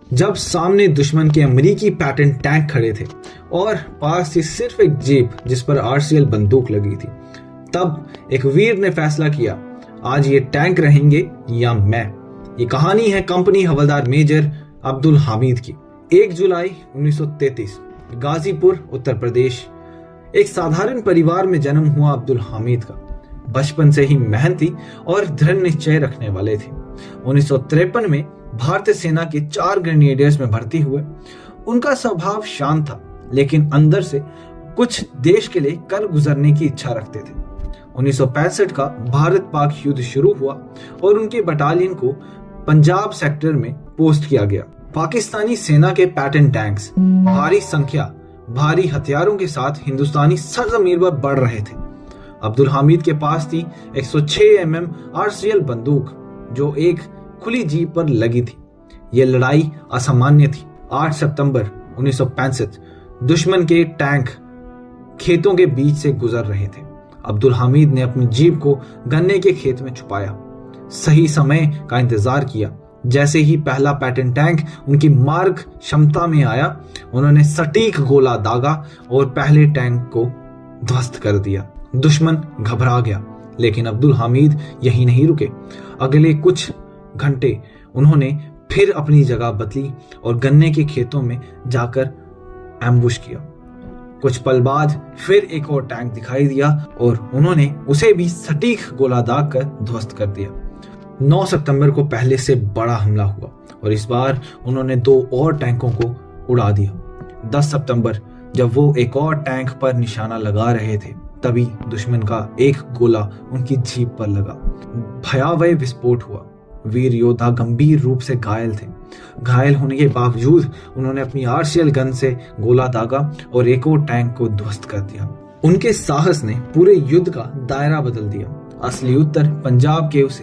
जब सामने दुश्मन के अमेरिकी पैटर्न टैंक खड़े थे और पास थी सिर्फ एक जीप जिस पर आरसीएल बंदूक लगी थी, तब एक वीर ने फैसला किया, आज ये टैंक रहेंगे या मैं। ये कहानी है कंपनी हवलदार मेजर अब्दुल हामिद की। 1 जुलाई 1933 गाजीपुर उत्तर प्रदेश। एक साधारण परिवार में जन्म हुआ अब्दुल हामिद का। बचपन से ही मेहनती और दृढ़ निश्चय रखने वाले थे। 1953 में भारतीय सेना के 4 ग्रेनेडियर्स में भर्ती हुए। उनका स्वभाव शांत था, लेकिन अंदर से कुछ देश के लिए कर गुजरने की इच्छा रखते थे। 1965 का भारत पाक युद्ध शुरू हुआ और उनके बटालियन को पंजाब सेक्टर में पोस्ट किया गया। पाकिस्तानी सेना के पैटर्न टैंक्स भारी संख्या, भारी हथियारों के साथ हिंदुस्तानी सरजमीन पर बढ़ रहे थे। अब्दुल हामिद के पास थी 106 mm आरसीएल बंदूक जो एक खुली जीप पर लगी थी। यह लड़ाई असामान्य थी। 8 सितंबर 1965 दुश्मन के टैंक खेतों के बीच से गुजर रहे थे। अब्दुल हामिद ने अपनी जीप को गन्ने के खेत में छुपाया, सही समय का इंतजार किया। जैसे ही पहला पैटर्न टैंक उनकी मार्ग क्षमता में आया, उन्होंने सटीक गोला दागा और पहले टैंक को ध्वस्त कर दिया। दुश्मन घबरा गया, लेकिन अब्दुल हामिद यहीं नहीं रुके। अगले कुछ घंटे उन्होंने फिर अपनी जगह बदली और गन्ने के खेतों में जाकर एम्बुश किया। कुछ पल बाद फिर एक और टैंक दिखाई दिया और उन्होंने उसे भी सटीक गोला दाग कर ध्वस्त कर दिया। 9 सितंबर को पहले से बड़ा हमला हुआ और इस बार उन्होंने 2 और टैंकों को उड़ा दिया। 10 सितंबर जब वो एक और टैंक पर निशाना लगा रहे थे, तभी दुश्मन का एक गोला उनकी जीप पर लगा। भयावह विस्फोट हुआ। वीर योद्धा गंभीर रूप से घायल थे। घायल होने के बावजूद उन्होंने अपनी आरसीएल गन से गोला दागा और एक और टैंक को ध्वस्त कर दिया। उनके साहस ने पूरे युद्ध का दायरा बदल दिया। असली उत्तर पंजाब के उस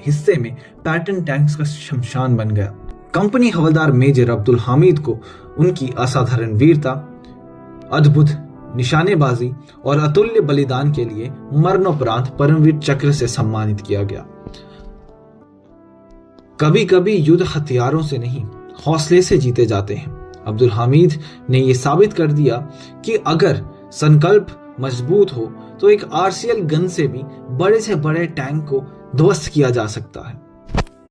हिस्से में पैटर्न टैंक्स का शमशान बन गया। कंपनी हवलदार मेजर अब्दुल हामिद को उनकी असाधारण वीरता, अद्भुत निशानेबाजी और अतुल्य बलिदान के लिए मरणोपरांत परमवीर चक्र से सम्मानित किया गया। कभी कभी युद्ध हथियारों से नहीं, हौसले से जीते जाते हैं। अब्दुल हामिद ने यह साबित कर दिया कि अगर संकल्प मजबूत हो तो एक आरसीएल गन से भी बड़े से बड़े टैंक को ध्वस्त किया जा सकता है।